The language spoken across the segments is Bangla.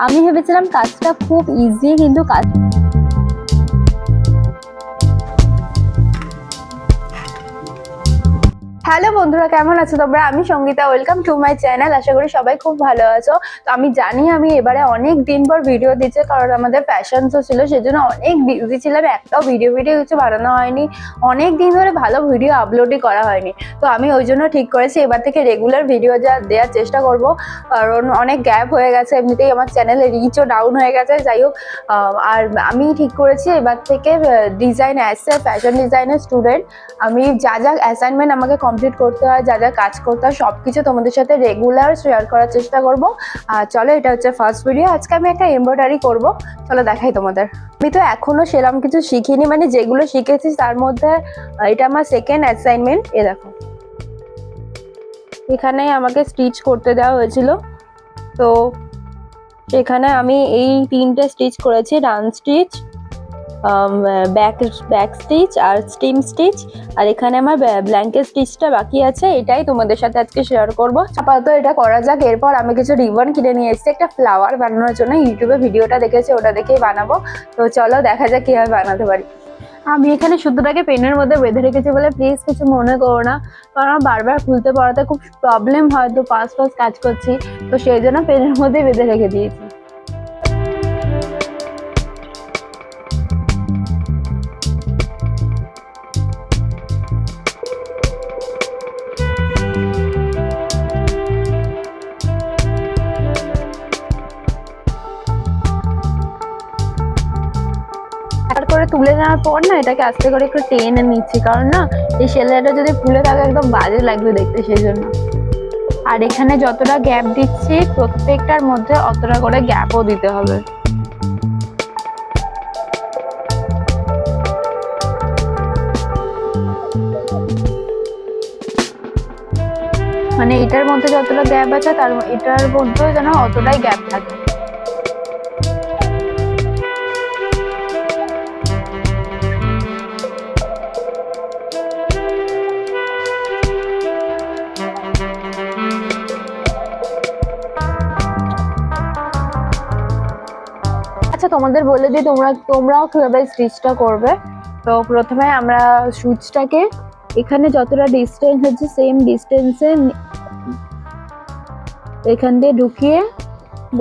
আমি ভেবেছিলাম কাজটা খুব ইজি, কিন্তু কাজ হ্যালো বন্ধুরা, কেমন আছো তোমরা? আমি Sangeeta, welcome to my channel. আশা করি সবাই খুব ভালো আছো। তো আমি জানি আমি এবারে অনেক দিন পর ভিডিও দিচ্ছি, কারণ আমাদের ফ্যাশন শো ছিল, সেজন্য অনেক বিজি ছিলাম। একটাও ভিডিও কিছু বানানো হয়নি, অনেক দিন ধরে ভালো ভিডিও আপলোডই করা হয়নি। তো আমি ওই জন্য ঠিক করেছি এবার থেকে রেগুলার ভিডিও দেওয়ার চেষ্টা করব, কারণ অনেক গ্যাপ হয়ে গেছে, এমনিতেই আমার চ্যানেলের রিচও ডাউন হয়ে গেছে। যাই হোক, আর আমি ঠিক করেছি এবার থেকে ডিজাইন অ্যাসে ফ্যাশন ডিজাইনের স্টুডেন্ট আমি যা যা অ্যাসাইনমেন্ট আমাকে কমপ্লিট করতে হয়, যা যা কাজ করতে হয়, সব কিছু তোমাদের সাথে রেগুলার শেয়ার করার চেষ্টা করব। আর চলো, এটা হচ্ছে ফার্স্ট ভিডিও। আজকে আমি একটা এমব্রয়ডারি করব, চলো দেখাই তোমাদের। আমি তো এখনো সেরকম কিছু শিখিনি, মানে যেগুলো শিখেছি তার মধ্যে এটা আমার সেকেন্ড অ্যাসাইনমেন্ট। এ দেখো, এখানে আমাকে স্টিচ করতে দেওয়া হয়েছিল, তো এখানে আমি এই 3টে স্টিচ করেছি, রান স্টিচ, ব্যাক স্টিচ আর স্টিম স্টিচ। আর এখানে আমার ব্ল্যাঙ্কেট স্টিচটা বাকি আছে, এটাই তোমাদের সাথে আজকে শেয়ার করবো। আপাতত এটা করা যাক। এরপর আমি কিছু রিবন কিনে নিয়ে এসেছি একটা ফ্লাওয়ার বানানোর জন্য। ইউটিউবে ভিডিওটা দেখেছি, ওটা দেখেই বানাবো। তো চলো দেখা যাক কিভাবে বানাতে পারি। আমি এখানে সুতোটাকে পেনের মধ্যে বেঁধে রেখেছি বলে প্লিজ কিছু মনে করো না, কারণ আমার বারবার খুলতে পড়াতে খুব প্রবলেম হয়, তো পাস কাজ করছি, তো সেই জন্য পেনের মধ্যে বেঁধে রেখে দিয়েছি। করে তুলে নেওয়ার পর না, এটাকে আস্তে করে একটু টেনে নিচ্ছি, কারণ না এই সেলাইটা যদি খুলে থাকে একদম বাজে লাগবে দেখতে, সেই জন্য। আর এখানে যতটা গ্যাপ দিচ্ছি প্রত্যেকটার মধ্যে অতটা করে গ্যাপও দিতে হবে। মানে এটার মধ্যে যতটা গ্যাপ আছে তার এটার মধ্যেও যেন অতটাই গ্যাপ থাকে। আচ্ছা, তোমাদের বলে দিই তোমরাও কিভাবে স্টিচটা করবে। তো প্রথমে আমরা সুচটাকে এখানে যতটা ডিস্টেন্স হচ্ছে সেম ডিস্টেন্সে এখান দিয়ে ঢুকিয়ে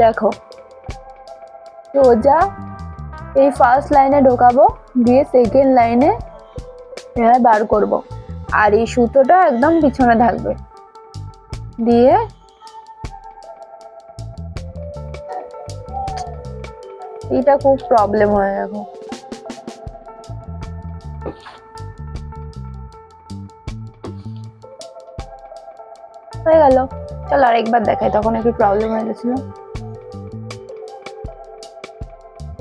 দেখো সোজা এই ফার্স্ট লাইনে ঢোকাবো, দিয়ে সেকেন্ড লাইনে এভাবে বার করব। আর এই সুতোটা একদম পিছনে থাকবে, দিয়ে এটা খুব প্রবলেম হয় এখন। হয়ে গেল, চলো আরেকবার দেখাই, তখন একটু প্রবলেম হয়ে গেছিল।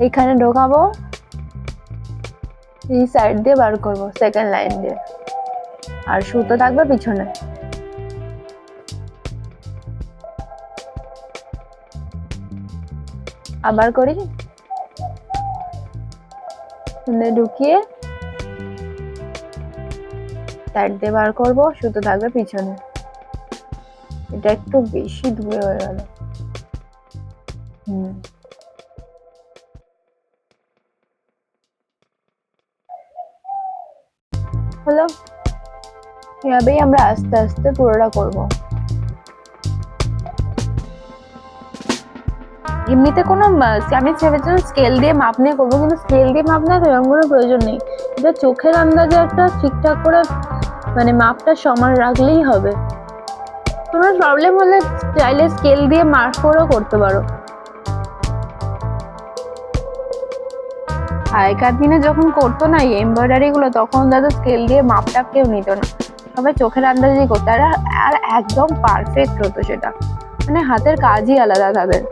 এইখানে ঢোকাবো, এই সাইড দিয়ে বার করব সেকেন্ড লাইন দিয়ে, আর সুতো থাকবে পিছনে। আবার করি, ঢুকিয়ে সাইড দিয়ে বার করব, সুতো থাকবে পিছনে। এটা একটু বেশি দূরে হয়ে গেল। হলো, এভাবেই আমরা আস্তে আস্তে পুরোটা করব। এমনিতে কোনো আমি ভেবেছিলাম স্কেল দিয়ে মাপ নিয়ে করবো, কিন্তু স্কেল দিয়ে মাপ না, এরকম কোনো প্রয়োজন নেই। এটা চোখের আন্দাজে একটা ঠিকঠাক করে মানে মাপটা সমান রাখলেই হবে। তোমার প্রবলেম হলে চাইলে স্কেল দিয়ে মার্ক করেও করতে পারো। আগেকার দিনে যখন করতো না এই এমব্রয়ডারি গুলো, তখন দাদা স্কেল দিয়ে মাপটা কেউ নিত না, সবাই চোখের আন্দাজেই করতো, আর একদম পারফেক্ট হতো সেটা, মানে হাতের কাজই আলাদা তাদের।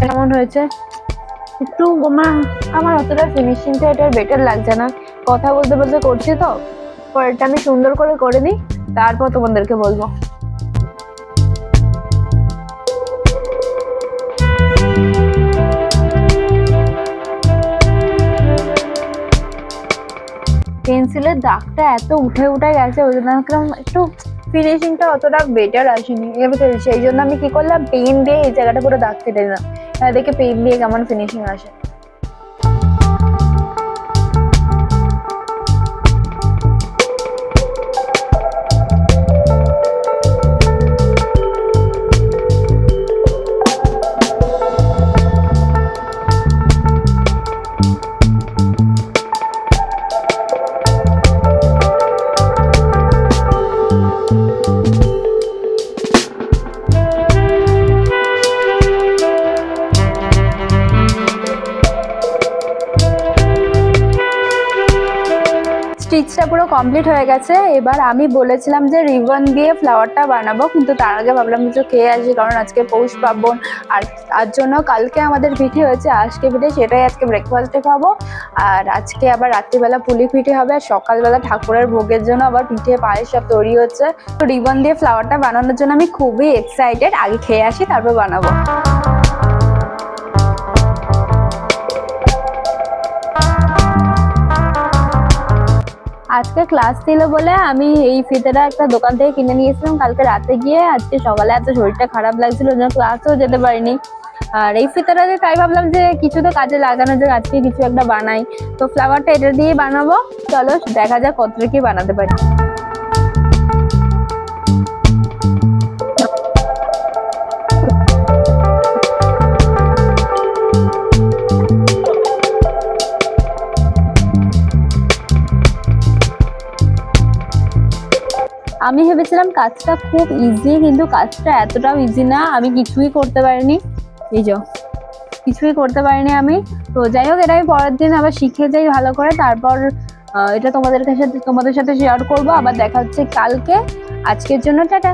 কেমন হয়েছে একটু আমার অতটা ফিনিশিংটা এটার বেটার লাগছে না, কথা বলতে বলতে করছি তো, পরেরটা আমি সুন্দর করে নিই, তারপর তোমাদেরকে বলবো। পেন্সিলের দাগটা এত উঠে গেছে, ওই জন্য একটু ফিনিশিংটা অতটা বেটার আসেনি। এবার সেই জন্য আমি কি করলাম, পেন দিয়ে এই জায়গাটা পুরো দাগ কেটে দিলাম। দেখে পেন দিয়ে কেমন ফিনিশিং আসে। স্টিচটা পুরো কমপ্লিট হয়ে গেছে। এবার আমি বলেছিলাম যে রিবন দিয়ে ফ্লাওয়ারটা বানাবো, কিন্তু তার আগে ভাবলাম কিছু খেয়ে আসি, কারণ আজকে পৌষ পার্বণ। আর তার জন্য কালকে আমাদের পিঠে হয়েছে, আজকে পিঠে, সেটাই আজকে ব্রেকফাস্টে খাবো। আর আজকে আবার রাত্রিবেলা পুলি পিঠে হবে, আর সকালবেলা ঠাকুরের ভোগের জন্য আবার পিঠে পায়েস সব তৈরি হচ্ছে। তো রিবন দিয়ে ফ্লাওয়ারটা বানানোর জন্য আমি খুবই এক্সাইটেড। আগে খেয়ে আসি, তারপর বানাবো। আজকে ক্লাস ছিল বলে আমি এই ফিতেটা একটা দোকান থেকে কিনে নিয়েছিলাম কালকে রাতে গিয়ে। আজকে সকালে এত শরীরটা খারাপ লাগছিল, ওই জন্য ক্লাসেও যেতে পারিনি। আর এই ফিতেটা দিয়ে তাই ভাবলাম যে কিছু তো কাজে লাগানো যায়, আজকে কিছু একটা বানাই। তো ফ্লাওয়ারটা এটা দিয়ে বানাবো, চলো দেখা যাক কতটা কি বানাতে পারি। আমি ভেবেছিলাম কাজটা খুব ইজি, কিন্তু কাজটা এতটাও ইজি না। আমি কিছুই করতে পারিনি, এই যে কিছুই করতে পারিনি আমি। তো যাই হোক, এটা আমি পরের দিন আবার শিখে যাই ভালো করে, তারপর এটা তোমাদের সাথে শেয়ার করবো। আবার দেখা হচ্ছে কালকে। আজকের জন্য টাটা।